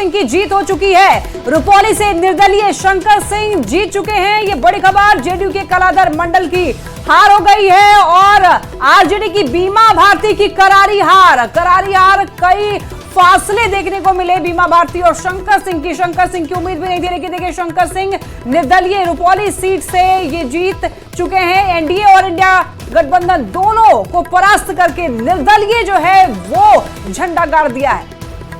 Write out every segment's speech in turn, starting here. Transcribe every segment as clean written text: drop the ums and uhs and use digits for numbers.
सिंह की जीत हो चुकी है। रुपौली से निर्दलीय शंकर सिंह जीत चुके हैं। ये बड़ी खबर, जेडीयू के कलाधर मंडल की हार हो गई है और आरजेडी की बीमा भारती की करारी हार। कई फासले देखने को मिले बीमा भारती और शंकर सिंह की उम्मीद भी नहीं थी, लेकिन देखिए शंकर सिंह निर्दलीय रुपौली सीट से ये जीत चुके हैं। एनडीए और इंडिया गठबंधन दोनों को परास्त करके निर्दलीय जो है वो झंडा गाड़ दिया है।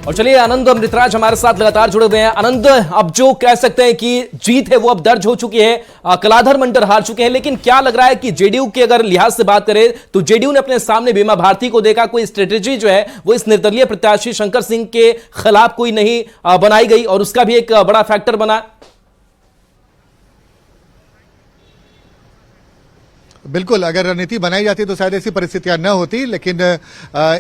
और चलिए आनंद अमृतराज हमारे साथ लगातार जुड़े हुए हैं। आनंद, अब जो कह सकते हैं कि जीत है वो अब दर्ज हो चुकी है, कलाधर मंडल हार चुके हैं, लेकिन क्या लग रहा है कि जेडीयू के अगर लिहाज से बात करें तो जेडीयू ने अपने सामने बीमा भारती को देखा, कोई स्ट्रेटेजी जो है वो इस निर्दलीय प्रत्याशी शंकर सिंह के खिलाफ कोई नहीं बनाई गई और उसका भी एक बड़ा फैक्टर बना। बिल्कुल, अगर रणनीति बनाई जाती तो शायद ऐसी परिस्थितियां न होती, लेकिन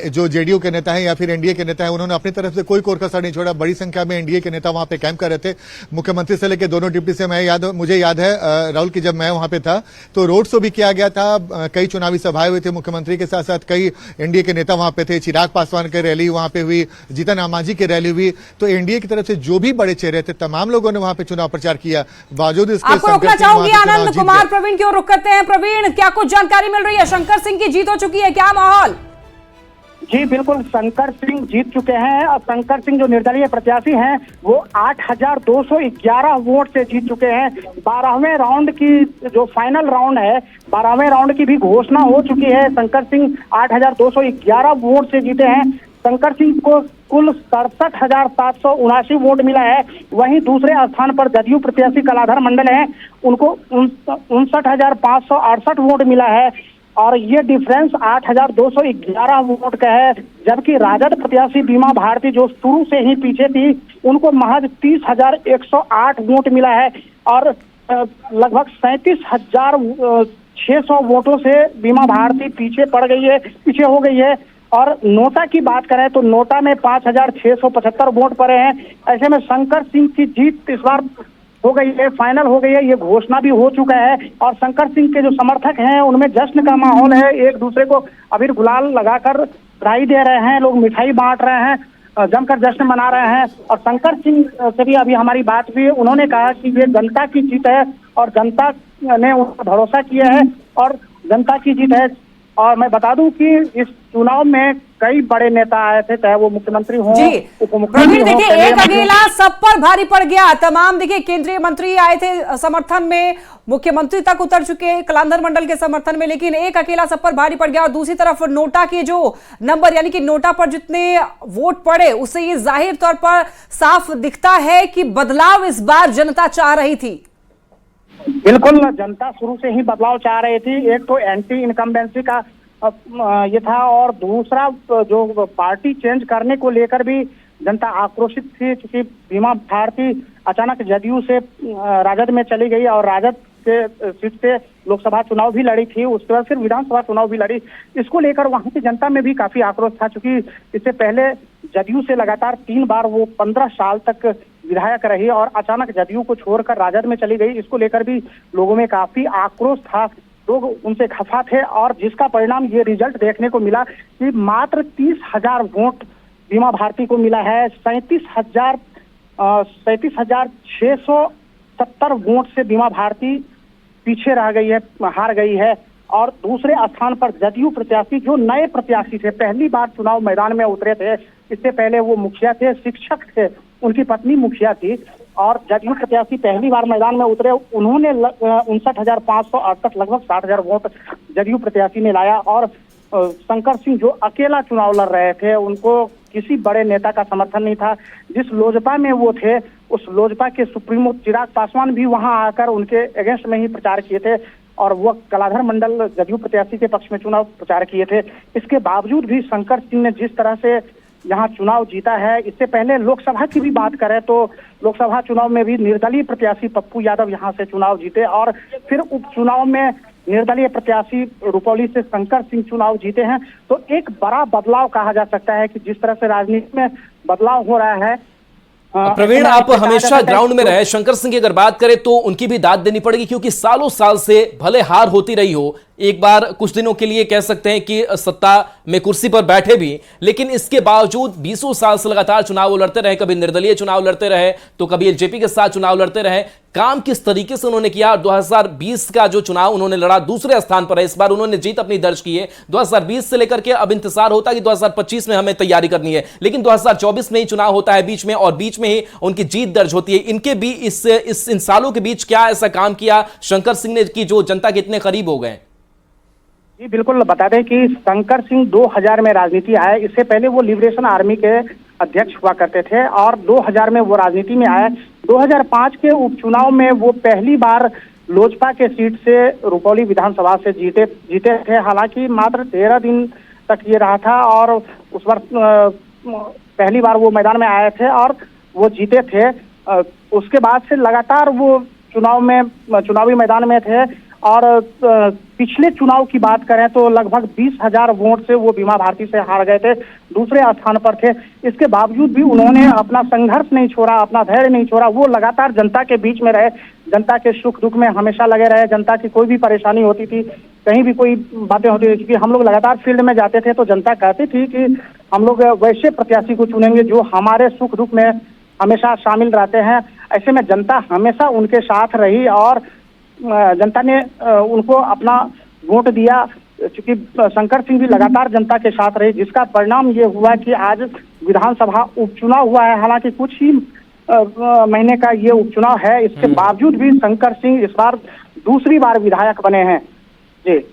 जो जेडीयू के नेता हैं या फिर एनडीए के नेता हैं उन्होंने अपनी तरफ से कोई कोर कसर नहीं छोड़ा। बड़ी संख्या में एनडीए के नेता वहां पे कैंप कर रहे थे, मुख्यमंत्री से लेकर दोनों डिप्टी से। मुझे याद है राहुल की जब मैं वहां पे था तो रोड शो भी किया गया था, कई चुनावी सभाएं हुई थी मुख्यमंत्री के साथ साथ, कई एनडीए के नेता वहां पे थे। चिराग पासवान की रैली वहां पे हुई, जीतन राम मांझी की रैली हुई, तो एनडीए की तरफ से जो भी बड़े चेहरे थे तमाम लोगों ने वहां पे चुनाव प्रचार किया। बावजूद इसके आनंद कुमार प्रवीण की ओर रुख करते हैं। प्रवीण, क्या कुछ जानकारी मिल रही है? शंकर सिंह की जीत हो चुकी है, क्या माहौल? जी बिल्कुल, शंकर सिंह जीत चुके हैं और शंकर सिंह जो निर्दलीय प्रत्याशी हैं वो 8,211 वोट से जीत चुके हैं। 12वें राउंड की जो फाइनल राउंड है, 12वें राउंड की भी घोषणा हो चुकी है। शंकर सिंह 8,211 वोट से जीते हैं। शंकर सिंह को कुल 67,779 वोट मिला है। वहीं दूसरे स्थान पर जदयू प्रत्याशी कलाधर मंडल हैं, उनको 59,568 वोट मिला है और ये डिफरेंस 8,211 वोट का है। जबकि राजद प्रत्याशी बीमा भारती जो शुरू से ही पीछे थी, उनको महज 30,108 वोट मिला है और लगभग 37,600 वोटों से बीमा भारती पीछे हो गई है। और नोटा की बात करें तो नोटा में 5,675 वोट पड़े हैं। ऐसे में शंकर सिंह की जीत इस बार हो गई है, फाइनल हो गई है, ये घोषणा भी हो चुका है। और शंकर सिंह के जो समर्थक हैं उनमें जश्न का माहौल है, एक दूसरे को अबीर गुलाल लगाकर बधाई दे रहे हैं, लोग मिठाई बांट रहे हैं, जमकर जश्न मना रहे हैं। और शंकर सिंह से भी अभी हमारी बात हुई, उन्होंने कहा कि ये जनता की जीत है और जनता ने उन पर भरोसा किया है और जनता की जीत है। और मैं बता दूं कि इस चुनाव में कई बड़े नेता आए थे, चाहे वो मुख्यमंत्री हो, उप मुख्यमंत्री हो। देखिए एक अकेला सब पर भारी पड़ गया। तमाम देखिए केंद्रीय मंत्री आए थे समर्थन में, मुख्यमंत्री तक उतर चुके कलाधर मंडल के समर्थन में, लेकिन एक अकेला सब पर भारी पड़ गया। और दूसरी तरफ नोटा के जो नंबर, यानी कि नोटा पर जितने वोट पड़े, उससे ये जाहिर तौर पर साफ दिखता है कि बदलाव इस बार जनता चाह रही थी। बिल्कुल, जनता शुरू से ही बदलाव चाह रही थी। एक तो एंटी इनकम्बेंसी का ये था और दूसरा जो पार्टी चेंज करने को लेकर भी जनता आक्रोशित थी, क्योंकि बीमा भारती अचानक जदयू से राजद में चली गई और राजद के सीट से लोकसभा चुनाव भी लड़ी थी, उसके बाद फिर विधानसभा चुनाव भी लड़ी। इसको लेकर वहां की जनता में भी काफी आक्रोश था, क्योंकि इससे पहले जदयू से लगातार 3 बार वो 15 साल तक विधायक रही और अचानक जदयू को छोड़कर राजद में चली गई। इसको लेकर भी लोगों में काफी आक्रोश था, लोग उनसे खफा थे और जिसका परिणाम ये रिजल्ट देखने को मिला कि मात्र 30,000 वोट बीमा भारती को मिला है। 37,670 वोट से बीमा भारती पीछे रह गई है, हार गई है। और दूसरे स्थान पर जदयू प्रत्याशी जो नए प्रत्याशी थे, पहली बार चुनाव मैदान में उतरे थे, इससे पहले वो मुखिया थे, शिक्षक थे, उनकी पत्नी मुखिया थी और जदयू प्रत्याशी पहली बार मैदान में उतरे। उन्होंने 59,568 लगभग 60,000 वोट जदयू प्रत्याशी ने लाया। और शंकर सिंह जो अकेला चुनाव लड़ रहे थे, उनको किसी बड़े नेता का समर्थन नहीं था। जिस लोजपा में वो थे, उस लोजपा के सुप्रीमो चिराग पासवान भी वहां आकर उनके अगेंस्ट में ही प्रचार किए थे और वो कलाधर मंडल जदयू प्रत्याशी के पक्ष में चुनाव प्रचार किए थे। इसके बावजूद भी शंकर सिंह ने जिस तरह से यहाँ चुनाव जीता है, इससे पहले लोकसभा की भी बात करें तो लोकसभा चुनाव में भी निर्दलीय प्रत्याशी पप्पू यादव यहाँ से चुनाव जीते और फिर उपचुनाव में निर्दलीय प्रत्याशी रुपौली से शंकर सिंह चुनाव जीते हैं। तो एक बड़ा बदलाव कहा जा सकता है कि जिस तरह से राजनीति में बदलाव हो रहा है, प्रवीण, आप हमेशा ग्राउंड में रहे, शंकर सिंह की अगर बात करें तो उनकी भी दाद देनी पड़ेगी, क्योंकि सालों साल से भले हार होती रही हो, एक बार कुछ दिनों के लिए कह सकते हैं कि सत्ता में कुर्सी पर बैठे भी, लेकिन इसके बावजूद 20 साल से लगातार चुनाव लड़ते रहे, कभी निर्दलीय चुनाव लड़ते रहे तो कभी एलजेपी के साथ चुनाव लड़ते रहे। काम किस तरीके से उन्होंने किया, 2020 का जो चुनाव उन्होंने लड़ा दूसरे स्थान पर है, इस बार उन्होंने जीत अपनी दर्ज की है। 2020 से लेकर के अब इंतजार होता है कि 2025 में हमें तैयारी करनी है, लेकिन 2024 में ही चुनाव होता है बीच में, और बीच में ही उनकी जीत दर्ज होती है। इनके भी इन सालों के बीच क्या ऐसा काम किया शंकर सिंह ने कि जो जनता के इतने करीब हो गए? जी बिल्कुल, बता दें कि शंकर सिंह 2000 में राजनीति आए। इससे पहले वो लिबरेशन आर्मी के अध्यक्ष हुआ करते थे और 2000 में वो राजनीति में आए। 2005 के उपचुनाव में वो पहली बार लोजपा के सीट से रुपौली विधानसभा से जीते थे। हालांकि मात्र 13 दिन तक ये रहा था और उस बार पहली बार वो मैदान में आए थे और वो जीते थे। उसके बाद से लगातार वो चुनावी मैदान में थे और पिछले चुनाव की बात करें तो लगभग 20,000 वोट से वो बीमा भारती से हार गए थे, दूसरे स्थान पर थे। इसके बावजूद भी उन्होंने अपना संघर्ष नहीं छोड़ा, अपना धैर्य नहीं छोड़ा। वो लगातार जनता के बीच में रहे, जनता के सुख दुख में हमेशा लगे रहे। जनता की कोई भी परेशानी होती थी, कहीं भी कोई बातें होती थी, क्योंकि हम लोग लगातार फील्ड में जाते थे तो जनता कहती थी कि हम लोग वैसे प्रत्याशी को चुनेंगे जो हमारे सुख दुख में हमेशा शामिल रहते हैं। ऐसे में जनता हमेशा उनके साथ रही और जनता ने उनको अपना वोट दिया, क्योंकि शंकर सिंह भी लगातार जनता के साथ रहे, जिसका परिणाम ये हुआ कि आज विधानसभा उपचुनाव हुआ है। हालांकि कुछ ही महीने का ये उपचुनाव है, इसके बावजूद भी शंकर सिंह इस बार दूसरी बार विधायक बने हैं। जी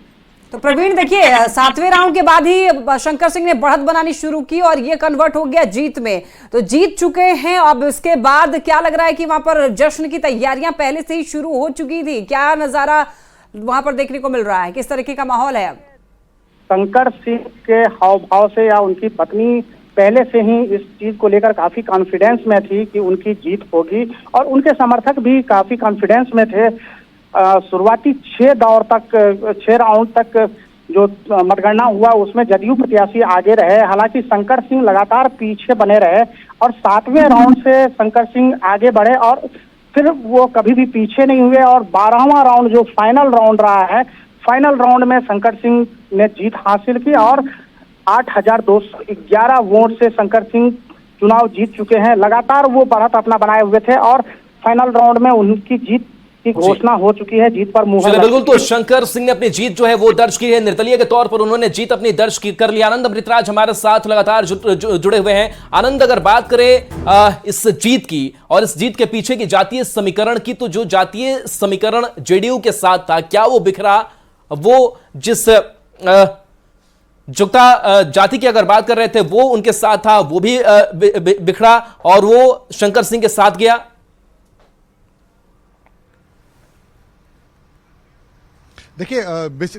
तो प्रवीण देखिए, 7वें राउंड के बाद ही शंकर सिंह ने बढ़त बनानी शुरू की और ये कन्वर्ट हो गया जीत में। तो जीत चुके हैं, अब इसके बाद क्या लग रहा है कि वहां पर जश्न की तैयारियां पहले से ही शुरू हो चुकी थी? क्या नजारा वहां पर देखने को मिल रहा है, किस तरीके का माहौल है अब? शंकर सिंह के हाव भाव से या उनकी पत्नी पहले से ही इस चीज को लेकर काफी कॉन्फिडेंस में थी कि उनकी जीत होगी और उनके समर्थक भी काफी कॉन्फिडेंस में थे। शुरुआती 6 राउंड तक जो मतगणना हुआ उसमें जदयू प्रत्याशी आगे रहे। हालांकि शंकर सिंह लगातार पीछे बने रहे और 7वें राउंड से शंकर सिंह आगे बढ़े और फिर वो कभी भी पीछे नहीं हुए और 12वां राउंड जो फाइनल राउंड रहा है, फाइनल राउंड में शंकर सिंह ने जीत हासिल की और 8,211 वोट से शंकर सिंह चुनाव जीत चुके हैं। लगातार वो बढ़त अपना बनाए हुए थे और फाइनल राउंड में उनकी जीत की घोषणा हो चुकी है, जीत पर मुहर। बिल्कुल, तो शंकर सिंह ने अपनी जीत जो है वो दर्ज की है, निर्दलीय के तौर पर उन्होंने जीत अपनी दर्ज कर ली। आनंद अमृतराज हमारे साथ लगातार जुड़े हुए हैं। आनंद, अगर बात करें इस जीत की और इस जीत के पीछे की जातीय समीकरण की, तो जो जातीय समीकरण जेडीयू के साथ था, क्या वो बिखरा? वो जिस जुगता जाति की अगर बात कर रहे थे वो उनके साथ था, वो भी बिखरा और वो शंकर सिंह के साथ गया? देखिए,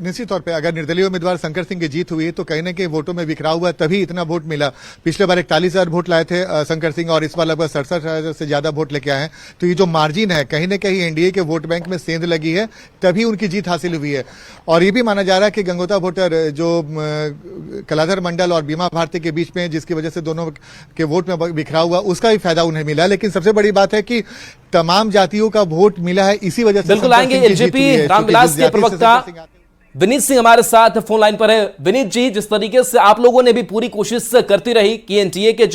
निश्चित तौर पे अगर निर्दलीय उम्मीदवार शंकर सिंह की जीत हुई तो कहीं न कहीं वोटों में बिखराव हुआ, तभी इतना वोट मिला। पिछले बार 41,000 वोट लाए थे शंकर सिंह और इस बार लगभग 67,000 से ज्यादा वोट लेके आए हैं। तो ये जो मार्जिन है कहीं न कहीं एनडीए के वोट बैंक में सेंध लगी है, तभी उनकी जीत हासिल हुई है। और ये भी माना जा रहा है कि गंगोता वोटर जो कलाधर मंडल और बीमा भारती के बीच में जिसकी वजह से दोनों के वोट में बिखराव हुआ, उसका भी फायदा उन्हें मिला। लेकिन सबसे बड़ी बात है कि तमाम जातियों का वोट मिला है, इसी वजह से बिल्कुल आएंगे एलजेपी रामविलास के प्रवक्ता विनीत सिंह हमारे साथ फोन लाइन पर है। विनीत जी, जिस तरीके से आप लोगों ने भी पूरी कोशिश करती रही कि एनडीए के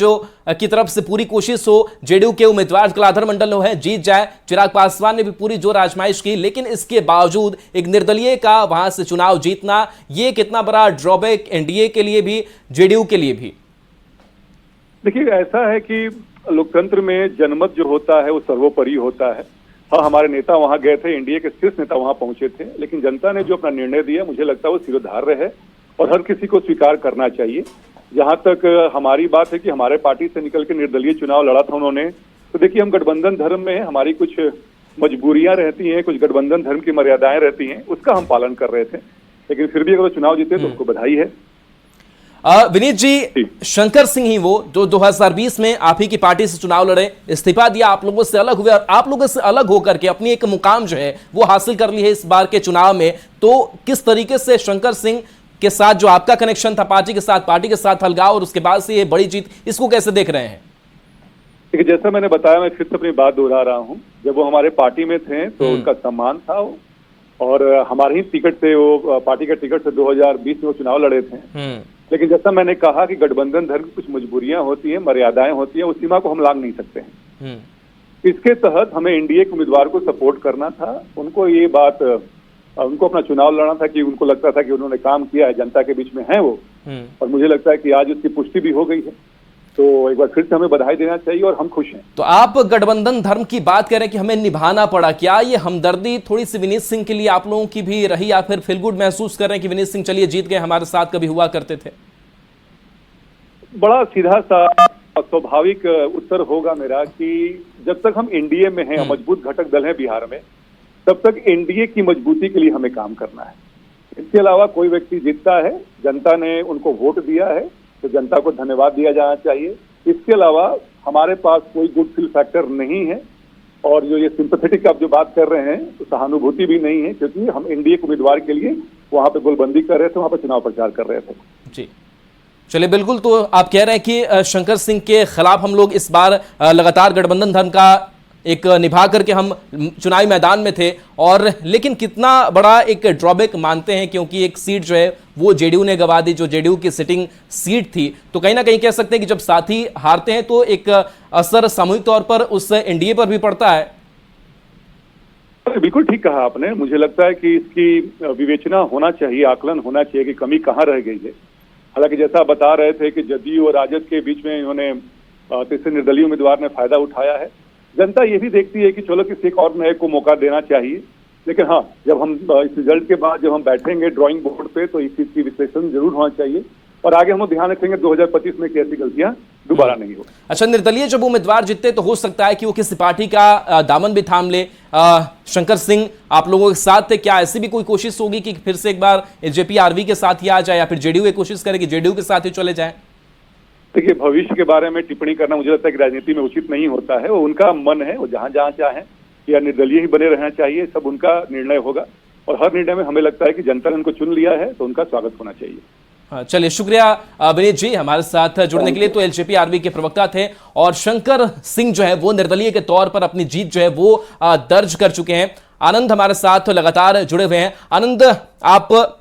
की तरफ से पूरी कोशिश हो, जेडीयू के उम्मीदवार कलाधर मंडल है जीत जाए, चिराग पासवान ने भी पूरी जोर आजमाइश की, लेकिन इसके बावजूद एक निर्दलीय का वहां से चुनाव जीतना, ये कितना बड़ा ड्रॉबैक एनडीए के लिए भी, जेडीयू के लिए भी? देखिए, ऐसा है कि लोकतंत्र में जनमत जो होता है वो सर्वोपरि होता है। हाँ, हमारे नेता वहां गए थे, एनडीए के शीर्ष नेता वहां पहुंचे थे, लेकिन जनता ने जो अपना निर्णय दिया, मुझे लगता है वो सिरोधार्य है और हर किसी को स्वीकार करना चाहिए। जहां तक हमारी बात है कि हमारे पार्टी से निकल के निर्दलीय चुनाव लड़ा था उन्होंने, तो देखिए हम गठबंधन धर्म में हमारी कुछ मजबूरियां रहती हैं, कुछ गठबंधन धर्म की मर्यादाएं रहती हैं, उसका हम पालन कर रहे थे, लेकिन फिर भी अगर वो चुनाव जीते तो उसको बधाई है। विनीत जी, शंकर सिंह ही वो जो 2020 में आप ही की पार्टी से चुनाव लड़े, इस्तीफा दिया, आप लोगों से अलग हुए और आप लोगों से अलग होकर के अपनी एक मुकाम जो है वो हासिल कर ली है इस बार के चुनाव में। तो किस तरीके से शंकर सिंह के साथ जो आपका कनेक्शन था पार्टी के साथ अलगाव और उसके बाद से ये बड़ी जीत, इसको कैसे देख रहे हैं? देखिए, जैसा मैंने बताया, मैं फिर से अपनी बात दोहरा रहा हूँ। जब वो हमारे पार्टी में थे तो उनका सम्मान था वो, और हमारे ही टिकट से वो, पार्टी का टिकट से 2020 में वो चुनाव लड़े थे। लेकिन जैसा मैंने कहा कि गठबंधन धर्म की कुछ मजबूरियां होती हैं, मर्यादाएं होती हैं, उस सीमा को हम लांघ नहीं सकते हैं। इसके तहत हमें एनडीए के उम्मीदवार को सपोर्ट करना था। उनको ये बात, उनको अपना चुनाव लड़ना था कि उनको लगता था कि उन्होंने काम किया है, जनता के बीच में है वो, और मुझे लगता है कि आज उसकी पुष्टि भी हो गई है। तो एक बार फिर से हमें बधाई देना चाहिए और हम खुश हैं। तो आप गठबंधन धर्म की बात करें कि हमें निभाना पड़ा, क्या ये हमदर्दी थोड़ी सी विनीत सिंह के लिए आप लोगों की भी रही, या फिर फील गुड महसूस कर रहे हैं कि विनीत सिंह चलिए जीत गए, हमारे साथ कभी हुआ करते थे? बड़ा सीधा सा स्वाभाविक उत्तर होगा मेरा कि जब तक हम एनडीए में हैं, मजबूत घटक दल है बिहार में, तब तक एनडीए की मजबूती के लिए हमें काम करना है। इसके अलावा कोई व्यक्ति जीतता है, जनता ने उनको वोट दिया है तो जनता को धन्यवाद दिया जाना चाहिए। इसके अलावा हमारे पास कोई गुड फील फैक्टर नहीं है, और जो ये सिंपैथेटिक आप जो बात कर रहे हैं तो सहानुभूति भी नहीं है, क्योंकि हम एनडीए के उम्मीदवार के लिए वहां पे गोलबंदी कर रहे थे, वहां पे चुनाव प्रचार कर रहे थे। जी चलिए, बिल्कुल। तो आप कह रहे हैं कि शंकर सिंह के खिलाफ हम लोग इस बार लगातार गठबंधन धर्म का एक निभा करके हम चुनावी मैदान में थे, और लेकिन कितना बड़ा एक ड्रॉबैक मानते हैं, क्योंकि एक सीट जो है वो जेडीयू ने गंवा दी, जो जेडीयू की सिटिंग सीट थी। तो कहीं ना कहीं कह सकते हैं कि जब साथी हारते हैं तो एक असर सामूहिक तौर पर उस एनडीए पर भी पड़ता है। बिल्कुल ठीक कहा आपने। मुझे लगता है कि इसकी विवेचना होना चाहिए, आकलन होना चाहिए कि कमी कहाँ रह गई है। हालांकि जैसा बता रहे थे कि जदयू और राजद के बीच में इन्होंने तीसरे निर्दलीय उम्मीदवार ने फायदा उठाया है। जनता ये भी देखती है कि चलो किसी एक और नए को मौका देना चाहिए। लेकिन हाँ, जब हम इस रिजल्ट के बाद जब हम बैठेंगे ड्राइंग बोर्ड पे तो इस चीज की विश्लेषण जरूर होना चाहिए, और आगे हम ध्यान रखेंगे 2025 में कैसी गलतियां दोबारा नहीं हो। अच्छा, निर्दलीय जब उम्मीदवार जीतते तो हो सकता है कि वो किसी पार्टी का दामन भी थाम ले। शंकर सिंह आप लोगों के साथ थे, क्या ऐसी भी कोई कोशिश होगी कि फिर से एक बार जेपीआरवी के साथ ही आ जाए, या फिर जेडीयू ये कोशिश करे कि जेडीयू के साथ ही चले जाए? देखिए, भविष्य के बारे में टिप्पणी करना मुझे लगता है कि राजनीति में उचित नहीं होता है। वो उनका मन है, वो जहां जहां चाहें, या निर्दलीय ही बने रहना चाहिए, सब उनका निर्णय होगा, और हर निर्णय में हमें लगता है कि जनता ने उनको चुन लिया है तो उनका स्वागत होना चाहिए। चलिए, शुक्रिया विनीत जी हमारे साथ जुड़ने के लिए। तो एलजेपीआरवी के प्रवक्ता थे, और शंकर सिंह जो है वो निर्दलीय के तौर पर अपनी जीत जो है वो दर्ज कर चुके हैं। आनंद हमारे साथ लगातार जुड़े हुए हैं। आनंद, आप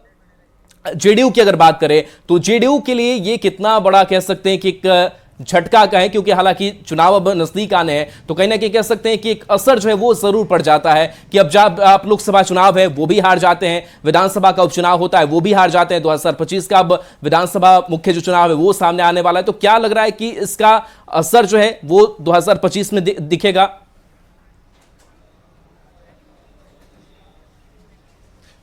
जेडीयू की अगर बात करें तो जेडीयू के लिए ये कितना बड़ा कह सकते हैं कि एक झटका का है, क्योंकि हालांकि चुनाव अब नजदीक आने हैं तो कहीं ना कहीं कह सकते हैं कि एक असर जो है वो जरूर पड़ जाता है कि अब जब आप लोकसभा चुनाव है वो भी हार जाते हैं, विधानसभा का उपचुनाव होता है वो भी हार जाते हैं, 2025 का अब विधानसभा मुख्य जो चुनाव है वो सामने आने वाला है। तो क्या लग रहा है कि इसका असर जो है वो 2025 में दिखेगा?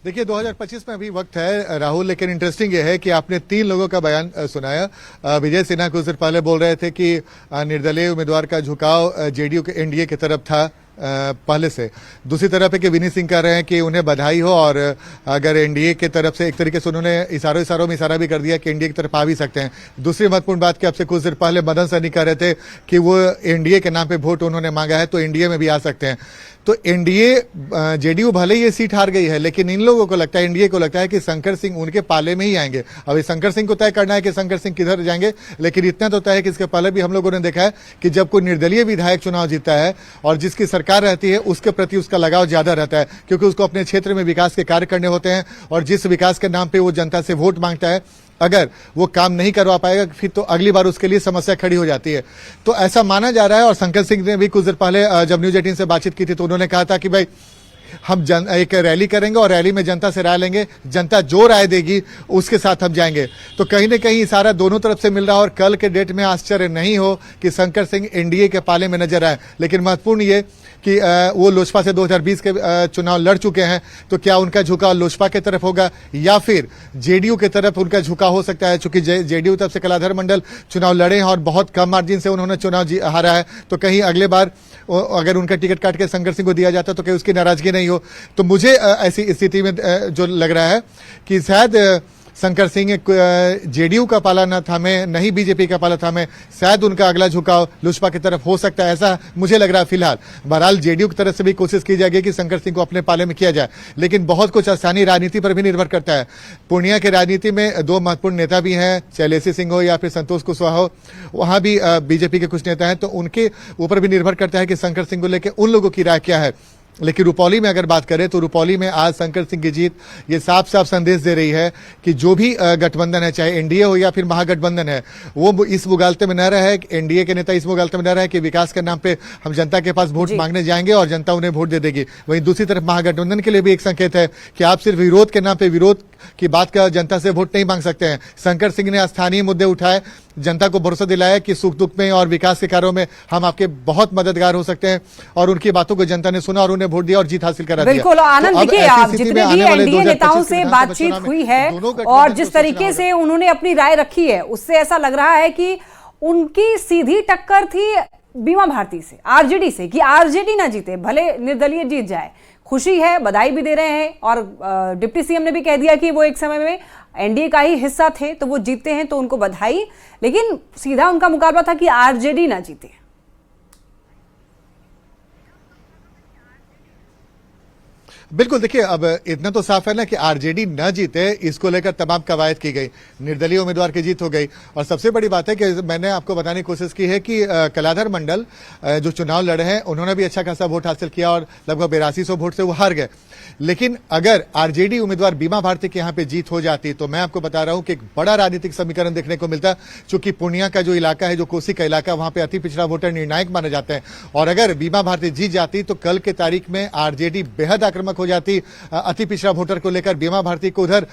देखिए, 2025 में अभी वक्त है राहुल, लेकिन इंटरेस्टिंग ये है कि आपने 3 लोगों का बयान सुनाया। विजय सिन्हा कुछ देर पहले बोल रहे थे कि निर्दलीय उम्मीदवार का झुकाव जेडीयू के एनडीए की तरफ था पहले से। दूसरी तरफ है कि विनीत सिंह कह रहे हैं कि उन्हें बधाई हो, और अगर एनडीए की तरफ से एक तरीके से उन्होंने इशारों में इशारा भी कर दिया कि एनडीए की तरफ आ भी सकते हैं। दूसरी महत्वपूर्ण बात कि आपसे कुछ देर पहले मदन सहनी कह रहे थे कि वो एनडीए के नाम पे वोट उन्होंने मांगा है तो एनडीए में भी आ सकते हैं। तो एनडीए, जेडीयू भले ही ये सीट हार गई है, लेकिन इन लोगों को लगता है, एनडीए को लगता है कि शंकर सिंह उनके पाले में ही आएंगे। अभी शंकर सिंह को तय करना है कि शंकर सिंह किधर जाएंगे, लेकिन इतना तो तय है कि इसके पहले भी हम लोगों ने देखा है कि जब कोई निर्दलीय विधायक चुनाव जीतता है और जिसकी सरकार रहती है उसके प्रति उसका लगाव ज्यादा रहता है, क्योंकि उसको अपने क्षेत्र में विकास के कार्य करने होते हैं, और जिस विकास के नाम पर वो जनता से वोट मांगता है, अगर वो काम नहीं करवा पाएगा फिर तो अगली बार उसके लिए समस्या खड़ी हो जाती है। तो ऐसा माना जा रहा है। और शंकर सिंह ने भी कुछ देर पहले जब न्यूज 18 से बातचीत की थी तो उन्होंने कहा था कि भाई हम एक रैली करेंगे और रैली में जनता से राय लेंगे, जनता जो राय देगी उसके साथ हम जाएंगे। तो कहीं ना कहीं इशारा दोनों तरफ से मिल रहा है, और कल के डेट में आश्चर्य नहीं हो कि शंकर सिंह एनडीए के पाले में नजर आए। लेकिन महत्वपूर्ण ये कि वो लोजपा से 2020 के चुनाव लड़ चुके हैं, तो क्या उनका झुकाव लोजपा की तरफ होगा या फिर जेडीयू की तरफ उनका झुकाव हो सकता है। चूंकि जेडीयू तरफ से कलाधर मंडल चुनाव लड़े हैं और बहुत कम मार्जिन से उन्होंने चुनाव हारा है, तो कहीं अगले बार अगर उनका टिकट काट के शंकर सिंह को दिया जाता तो कहीं उसकी नाराजगी नहीं हो। तो मुझे ऐसी स्थिति में जो लग रहा है कि शायद शंकर सिंह जेडीयू का पाला न थामे, नहीं बीजेपी का पाला थामे, शायद उनका अगला झुकाव लोजपा की तरफ हो सकता है, ऐसा मुझे लग रहा है फिलहाल। बहरहाल जेडीयू की तरफ से भी कोशिश की जाएगी कि शंकर सिंह को अपने पाले में किया जाए, लेकिन बहुत कुछ स्थानीय राजनीति पर भी निर्भर करता है। पूर्णिया की राजनीति में दो महत्वपूर्ण नेता भी हैं, शैलेशी सिंह हो या फिर संतोष कुशवाहा हो, वहां भी बीजेपी के कुछ नेता हैं, तो उनके ऊपर भी निर्भर करता है कि शंकर सिंह को लेकर उन लोगों की राय क्या है। लेकिन रुपौली में अगर बात करें तो रुपौली में आज शंकर सिंह की जीत ये साफ साफ संदेश दे रही है कि जो भी गठबंधन है, चाहे एनडीए हो या फिर महागठबंधन है, वो इस मुगालते में न रहे, एनडीए के नेता इस मुगालते में न रहे कि विकास के नाम पे हम जनता के पास वोट मांगने जाएंगे और जनता उन्हें वोट दे देगी। वहीं दूसरी तरफ महागठबंधन के लिए भी एक संकेत है कि आप सिर्फ विरोध के नाम पे विरोध की बात का जनता से वोट नहीं मांग सकते हैं। शंकर सिंह ने स्थानीय मुद्दे उठाए, जनता को भरोसा दिलाया कि सुख दुख में और विकास के कार्यों में हम आपके बहुत मददगार हो सकते हैं, और उनकी बातों को जनता ने सुना और उन्हें वोट दिया और जीत हासिल करा दिया। बिल्कुल आनंद, देखिए आप जितने भी एनडीए नेताओं से बातचीत हुई है और जिस तरीके से उन्होंने अपनी राय रखी है, उससे ऐसा लग रहा है कि उनकी सीधी टक्कर थी बीमा भारती से, आरजेडी से, कि आरजेडी ना जीते, भले निर्दलीय जीत जाए। खुशी है, बधाई भी दे रहे हैं, और डिप्टी सीएम ने भी कह दिया कि वो एक समय में एनडीए का ही हिस्सा थे, तो वो जीतते हैं तो उनको बधाई, लेकिन सीधा उनका मुकाबला था कि आरजेडी ना जीते। बिल्कुल, देखिए अब इतना तो साफ है ना कि आरजेडी न जीते, इसको लेकर तमाम कवायद की गई, निर्दलीय उम्मीदवार की जीत हो गई। और सबसे बड़ी बात है कि मैंने आपको बताने की कोशिश की है कि कलाधर मंडल जो चुनाव लड़े हैं, उन्होंने भी अच्छा खासा वोट हासिल किया और लगभग 8200 वोट से वो हार गए। लेकिन अगर आरजेडी उम्मीदवार बीमा भारती के यहाँ पे जीत हो जाती तो मैं आपको बता रहा हूं कि एक बड़ा राजनीतिक समीकरण देखने को मिलता, चूंकि पूर्णिया का जो इलाका है, जो कोसी का इलाका, वहां पे अति पिछड़ा वोटर निर्णायक माने जाते हैं, और अगर बीमा भारती जीत जाती तो कल के तारीख में आरजेडी बेहद आक्रामक हो जाती। अति पिछड़ा वोटर को लेकर बीमा भारती को उधर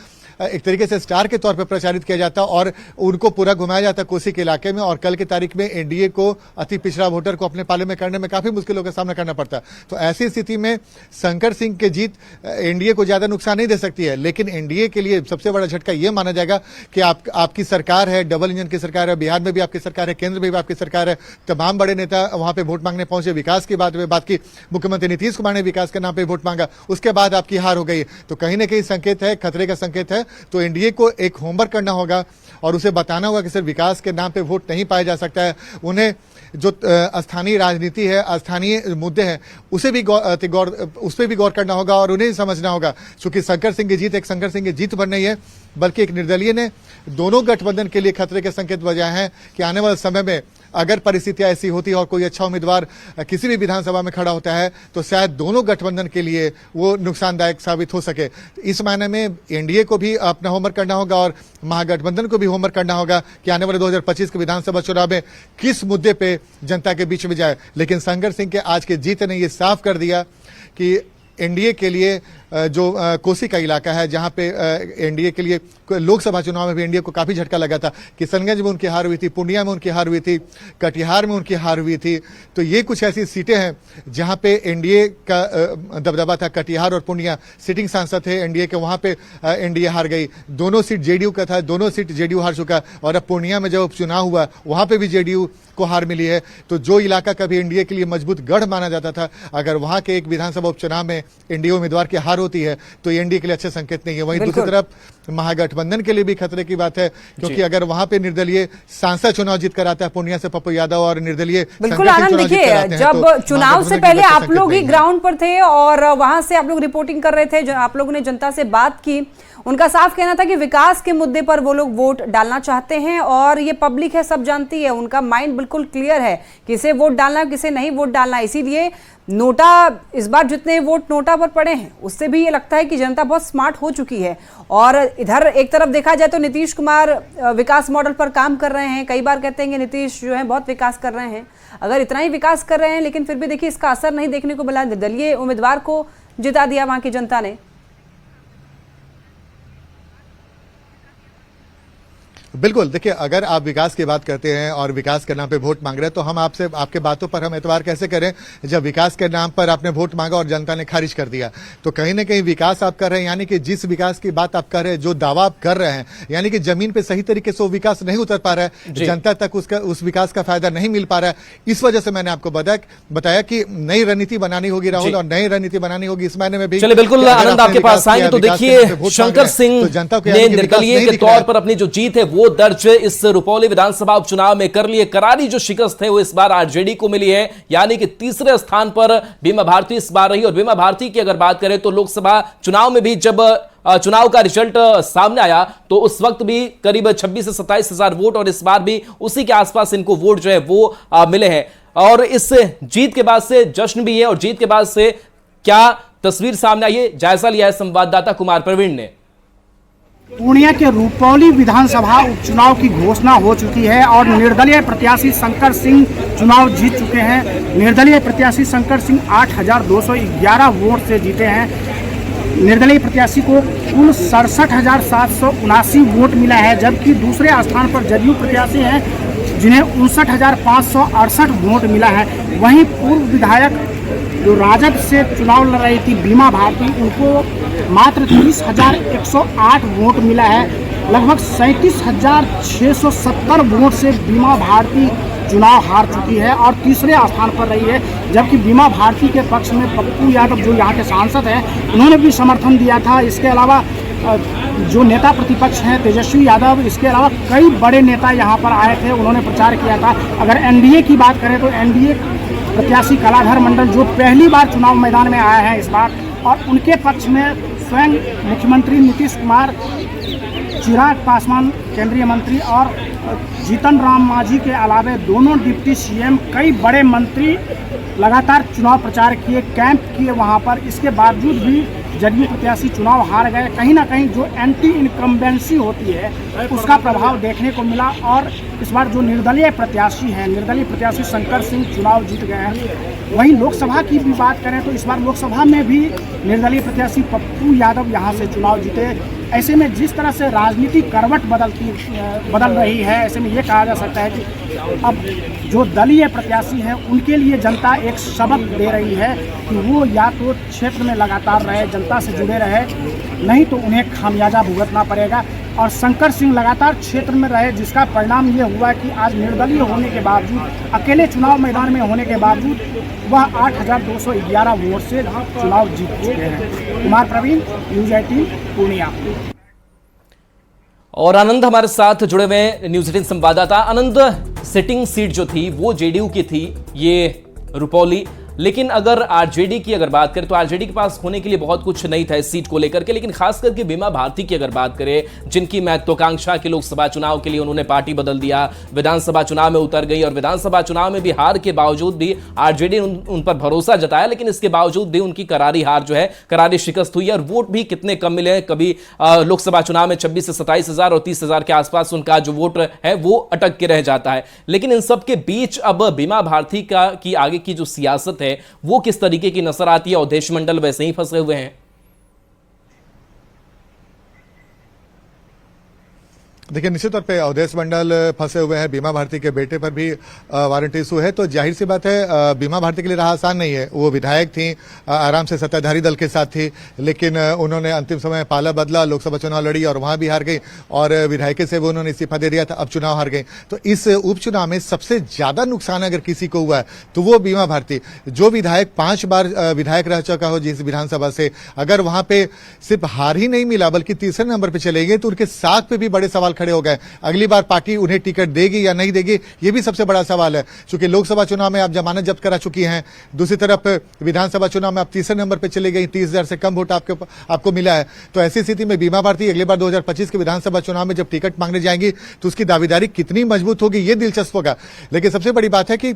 एक तरीके से स्टार के तौर पर प्रचारित किया जाता और उनको पूरा घुमाया जाता कोसी के इलाके में, और कल की तारीख में एनडीए को अति पिछड़ा वोटर को अपने पाले में करने में काफी मुश्किलों का सामना करना पड़ता। तो ऐसी स्थिति में शंकर सिंह की जीत एनडीए को ज्यादा नुकसान नहीं दे सकती है, लेकिन एनडीए के लिए सबसे बड़ा झटका यह माना जाएगा कि आपकी सरकार है, डबल इंजन की सरकार है, बिहार में भी आपकी सरकार है, केंद्र में भी आपकी सरकार है, तमाम बड़े नेता वहां पे वोट मांगने पहुंचे, विकास की बात की, मुख्यमंत्री नीतीश कुमार ने विकास के नाम पे वोट मांगा, उसके बाद आपकी हार हो गई। तो कहीं ना कहीं संकेत है, खतरे का संकेत है। तो एनडीए को एक होमवर्क करना होगा और उसे बताना होगा कि सिर्फ विकास के नाम पे वोट नहीं पाया जा सकता है। उन्हें जो स्थानीय राजनीति है, स्थानीय मुद्दे हैं, उस पर भी गौर करना होगा और उन्हें समझना होगा। क्योंकि शंकर सिंह की जीत एक शंकर सिंह की जीत बन नहीं है, बल्कि एक निर्दलीय ने दोनों गठबंधन के लिए खतरे के संकेत बजाए हैं कि आने वाले समय में अगर परिस्थितियां ऐसी होती और कोई अच्छा उम्मीदवार किसी भी विधानसभा में खड़ा होता है तो शायद दोनों गठबंधन के लिए वो नुकसानदायक साबित हो सके। इस मायने में एनडीए को भी अपना होमवर्क करना होगा और महागठबंधन को भी होमवर्क करना होगा कि आने वाले 2025 के विधानसभा चुनाव में किस मुद्दे पे जनता के बीच में जाए। लेकिन शंकर सिंह के आज के जीत ने ये साफ कर दिया कि एनडीए के लिए जो कोसी का इलाका है, जहां पे एनडीए के लिए लोकसभा चुनाव में भी एनडीए को काफी झटका लगा था। किशनगंज में उनकी हार हुई थी, पूर्णिया में उनकी हार हुई थी, कटिहार में उनकी हार हुई थी। तो ये कुछ ऐसी सीटें हैं जहां पे एनडीए का दबदबा था। कटिहार और पूर्णिया सिटिंग सांसद थे एनडीए के, वहां पे एनडीए हार गई। दोनों सीट जेडीयू का था, दोनों सीट जेडीयू हार चुका, और अब पूर्णिया में जब उपचुनाव हुआ वहां पे भी जेडीयू को हार मिली है। तो जो इलाका कभी एनडीए के लिए मजबूत गढ़ माना जाता था, अगर वहां के एक विधानसभा उपचुनाव में एनडीए उम्मीदवार की हार होती है तो एनडीए के लिए अच्छे संकेत नहीं है। वहीं दूसरी तरफ महागठबंधन के लिए भी खतरे की बात है, क्योंकि अगर वहां पे निर्दलीय सांसद चुनाव जीत कर आता है पूर्णिया से पप्पू यादव और निर्दलीय, बिल्कुल आनंद, देखिए जब चुनाव से पहले आप लोग ही ग्राउंड पर थे और वहां से आप लोग रिपोर्टिंग कर रहे थे, आप लोगों ने जनता से बात की, उनका साफ कहना था कि विकास के मुद्दे पर वो लोग वोट डालना चाहते हैं और ये पब्लिक है, सब जानती है, उनका माइंड बिल्कुल क्लियर है किसे वोट डालना है किसे नहीं वोट डालना। इसीलिए नोटा, इस बार जितने वोट नोटा पर पड़े हैं उससे भी ये लगता है कि जनता बहुत स्मार्ट हो चुकी है। और इधर एक तरफ देखा जाए तो नीतीश कुमार विकास मॉडल पर काम कर रहे हैं, कई बार कहते हैं कि नीतीश जो है बहुत विकास कर रहे हैं। अगर इतना ही विकास कर रहे हैं लेकिन फिर भी देखिए इसका असर नहीं देखने को मिला, निर्दलीय उम्मीदवार को जिता दिया वहां की जनता ने। बिल्कुल, देखिए, अगर आप विकास की बात करते हैं और विकास के नाम पे वोट मांग रहे हैं तो हम आपसे, आपके बातों पर हम एतबार कैसे करें जब विकास के नाम पर आपने वोट मांगा और जनता ने खारिज कर दिया। तो कहीं ना कहीं विकास आप कर रहे हैं, यानी कि जिस विकास की बात आप कर रहे हैं, जो दावा आप कर रहे हैं, यानी कि जमीन पे सही तरीके से वो विकास नहीं उतर पा रहा है, जनता तक उस विकास का फायदा नहीं मिल पा रहा है। इस वजह से मैंने आपको बताया कि नई रणनीति बनानी होगी राहुल, और नई रणनीति बनानी होगी इस महीने में भी। चलिए, बिल्कुल आनंद आपके पास आएंगे। तो देखिए, शंकर सिंह ने निर्दलीय के तौर पर अपनी जो जीत है वो दर्ज इस रुपौली विधानसभा उपचुनाव में कर लिए। करारी जो शिकस्त है वो इस बार आरजेडी को मिली है, यानी कि तीसरे स्थान पर बीमा भारती इस बार रही। और बीमा भारती की अगर बात करें तो लोकसभा चुनाव में भी जब चुनाव का रिजल्ट सामने आया तो उस वक्त भी करीब 26 से 27 हजार वोट, और इस बार भी उसी के आसपास इनको वोट जो है वो मिले हैं। और इस जीत के बाद से जश्न भी है, और जीत के बाद से क्या तस्वीर सामने आई है, जायजा लिया है संवाददाता कुमार प्रवीण ने। पूर्णिया के रुपौली विधानसभा उपचुनाव की घोषणा हो चुकी है और निर्दलीय प्रत्याशी शंकर सिंह चुनाव जीत चुके हैं। निर्दलीय प्रत्याशी शंकर सिंह 8,211 वोट से जीते हैं। निर्दलीय प्रत्याशी को कुल 67,779 वोट मिला है, जबकि दूसरे स्थान पर जदयू प्रत्याशी हैं जिन्हें 59,568 वोट मिला है। वहीं पूर्व विधायक जो राजद से चुनाव लड़ रही थी बीमा भारती, उनको मात्र 30,108 वोट मिला है। लगभग 37,670 वोट से बीमा भारती चुनाव हार चुकी है और तीसरे स्थान पर रही है, जबकि बीमा भारती के पक्ष में पप्पू यादव जो यहाँ के सांसद हैं उन्होंने भी समर्थन दिया था। इसके अलावा जो नेता प्रतिपक्ष हैं तेजस्वी यादव, इसके अलावा कई बड़े नेता यहाँ पर आए थे, उन्होंने प्रचार किया था। अगर एनडीए की बात करें तो एनडीए प्रत्याशी कलाधर मंडल जो पहली बार चुनाव मैदान में आए हैं इस बार, और उनके पक्ष में स्वयं मुख्यमंत्री नीतीश कुमार, चिराग पासवान केंद्रीय मंत्री और जीतन राम मांझी के अलावे दोनों डिप्टी सीएम, कई बड़े मंत्री लगातार चुनाव प्रचार किए, कैंप किए वहां पर। इसके बावजूद भी जदयू प्रत्याशी चुनाव हार गए। कहीं ना कहीं जो एंटी इनकम्बेंसी होती है उसका प्रभाव देखने को मिला, और इस बार जो निर्दलीय प्रत्याशी हैं, निर्दलीय प्रत्याशी शंकर सिंह चुनाव जीत गए हैं। वहीं लोकसभा की भी बात करें तो इस बार लोकसभा में भी निर्दलीय प्रत्याशी पप्पू यादव यहां से चुनाव जीते। ऐसे में जिस तरह से राजनीति करवट बदल रही है, ऐसे में ये कहा जा सकता है कि अब जो दलीय प्रत्याशी हैं उनके लिए जनता एक सबक दे रही है कि वो या तो क्षेत्र में लगातार रहे, जनता से जुड़े रहे, नहीं तो उन्हें खामियाजा भुगतना पड़ेगा। और शंकर सिंह लगातार क्षेत्र में रहे, जिसका परिणाम ये हुआ कि आज निर्दलीय होने के बावजूद, अकेले चुनाव मैदान में होने के बावजूद वह 8,211 वोट से चुनाव जीत चुके हैं। कुमार प्रवीण, न्यूज 18 पूर्णिया। और आनंद हमारे साथ जुड़े हुए न्यूज 18 संवाददाता। आनंद, सिटिंग सीट जो थी वो जेडीयू की थी, ये रुपौली, लेकिन अगर आरजेडी की अगर बात करें तो आरजेडी के पास होने के लिए बहुत कुछ नहीं था इस सीट को लेकर के। लेकिन खास करके बीमा भारती की अगर बात करें, जिनकी महत्वाकांक्षा के लोकसभा चुनाव के लिए उन्होंने पार्टी बदल दिया, विधानसभा चुनाव में उतर गई, और विधानसभा चुनाव में भी हार के बावजूद भी आरजेडी उन पर भरोसा जताया, लेकिन इसके बावजूद भी उनकी करारी हार जो है, करारी शिकस्त हुई, और वोट भी कितने कम मिले। कभी लोकसभा चुनाव में 26 से 27 हजार और 30 हजार के आसपास उनका जो वोट है वो अटक के रह जाता है। लेकिन इन सब के बीच अब बीमा भारती की आगे की जो सियासत है वो किस तरीके की नजर आती है? अवधेश मंडल वैसे ही फंसे हुए हैं। देखिए, निश्चित तौर पे अवधेश मंडल फंसे हुए हैं, बीमा भारती के बेटे पर भी वारंट इशू है, तो जाहिर सी बात है बीमा भारती के लिए राह आसान नहीं है। वो विधायक थी, आराम से सत्ताधारी दल के साथ थी, लेकिन उन्होंने अंतिम समय पाला बदला, लोकसभा चुनाव लड़ी और वहां भी हार गई, और विधायक से वो उन्होंने इस्तीफा दे दिया था, अब चुनाव हार गई। तो इस उपचुनाव में सबसे ज्यादा नुकसान अगर किसी को हुआ है तो वो बीमा भारती, जो विधायक 5 बार विधायक रह चुका हो जिस विधानसभा से, अगर वहां पे सिर्फ हार ही नहीं मिला बल्कि तीसरे नंबर पर चले गए तो उनके साख पे भी बड़े सवाल खड़े हो गए। अगली बार पार्टी उन्हें टिकट देगी या नहीं देगी, यह भी सबसे बड़ा सवाल है, क्योंकि लोकसभा चुनाव में आप जमानत जब्त करा चुकी हैं, दूसरी तरफ विधानसभा चुनाव में आप तीसरे नंबर पर चली गई, 30,000 से कम वोट आपको मिला है। तो ऐसी स्थिति में बीमा भारती अगली बार 2025 के विधानसभा चुनाव में जब टिकट मांगने जाएंगी तो उसकी दावेदारी कितनी मजबूत होगी, यह दिलचस्प होगा। लेकिन सबसे बड़ी बात है कि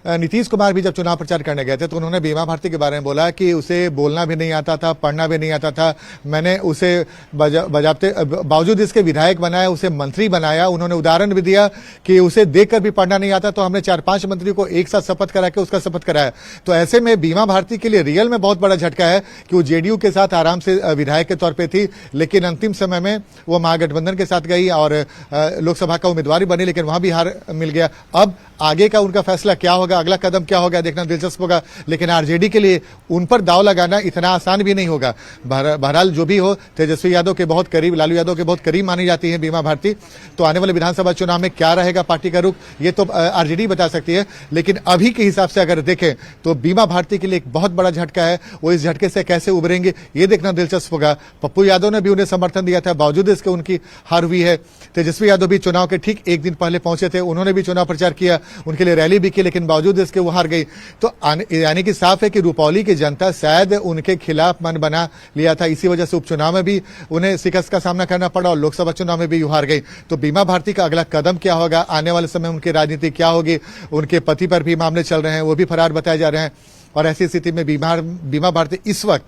नीतीश कुमार भी जब चुनाव प्रचार करने गए थे तो उन्होंने बीमा भारती के बारे में बोला कि उसे बोलना भी नहीं आता था, पढ़ना भी नहीं आता था। मैंने उसे बजाबते बावजूद इसके विधायक बनाया, उसे मंत्री बनाया। उन्होंने उदाहरण भी दिया कि उसे देखकर भी पढ़ना नहीं आता तो हमने 4-5 मंत्री को एक साथ शपथ करा के उसका शपथ कराया। तो ऐसे में बीमा भारती के लिए रियल में बहुत बड़ा झटका है कि वो जेडीयू के साथ आराम से विधायक के तौर पे थी, लेकिन अंतिम समय में वो महागठबंधन के साथ गई और लोकसभा का उम्मीदवार बनी, लेकिन वहां भी हार मिल गया। अब आगे का उनका फैसला क्या होगा, अगला कदम क्या होगा, देखना दिलचस्प होगा। लेकिन आरजेडी के लिए उन पर दांव लगाना इतना आसान भी नहीं होगा। बहरहाल जो भी हो, तेजस्वी यादव के बहुत करीब, लालू यादव के बहुत करीब मानी जाती है बीमा भारती। तो आने वाले विधानसभा चुनाव में क्या रहेगा पार्टी का रुख, ये तो आरजेडी बता सकती है। लेकिन अभी के हिसाब से अगर देखें तो बीमा भारती के लिए एक बहुत बड़ा झटका है। वो इस झटके से कैसे उभरेंगे ये देखना दिलचस्प होगा। पप्पू यादव ने भी उन्हें समर्थन दिया था, बावजूद इसके उनकी हार हुई है। तेजस्वी यादव भी चुनाव के ठीक एक दिन पहले पहुंचे थे, उन्होंने भी चुनाव प्रचार किया, उनके लिए रैली भी की, लेकिन बावजूद इसके वो हार गई। तो यानी कि साफ है कि रुपौली की जनता शायद उनके खिलाफ मन बना लिया था, इसी वजह से उपचुनाव में भी उन्हें शिकस्त का सामना करना पड़ा और लोकसभा चुनाव में भी हार गई। तो बीमा भारती का अगला कदम क्या होगा, आने वाले समय उनकी राजनीति क्या होगी। उनके पति पर भी मामले चल रहे हैं, वो भी फरार बताए जा रहे हैं। और ऐसी स्थिति में बीमा भारती इस वक्त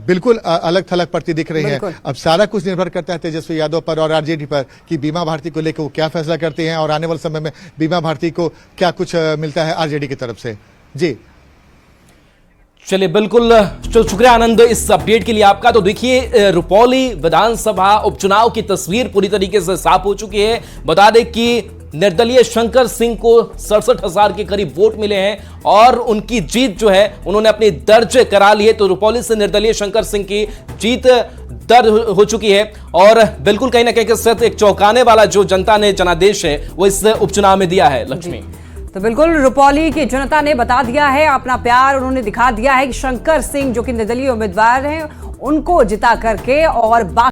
बिल्कुल अलग थलग पड़ती दिख रही है। अब सारा कुछ निर्भर करता है तेजस्वी यादव पर और आरजेडी पर कि बीमा भारती को लेकर वो क्या फैसला करते हैं और आने वाले समय में बीमा भारती को क्या कुछ मिलता है आरजेडी की तरफ से। जी चलिए, बिल्कुल शुक्रिया आनंद इस अपडेट के लिए आपका। तो देखिए, रुपौली विधानसभा उपचुनाव की तस्वीर पूरी तरीके से साफ हो चुकी है। बता दें कि निर्दलीय शंकर सिंह को 67,000 के करीब वोट मिले हैं और उनकी जीत जो है उन्होंने अपनी दर्ज करा ली है। तो रुपौली से निर्दलीय शंकर सिंह की जीत दर्ज हो चुकी है और बिल्कुल कहीं ना कहीं के साथ एक चौंकाने वाला जो जनता ने जनादेश है वो इस उपचुनाव में दिया है। लक्ष्मी, तो बिल्कुल रुपौली की जनता ने बता दिया है अपना प्यार, उन्होंने दिखा दिया है कि शंकर सिंह जो कि निर्दलीय उम्मीदवार हैं उनको जिता करके और बाकी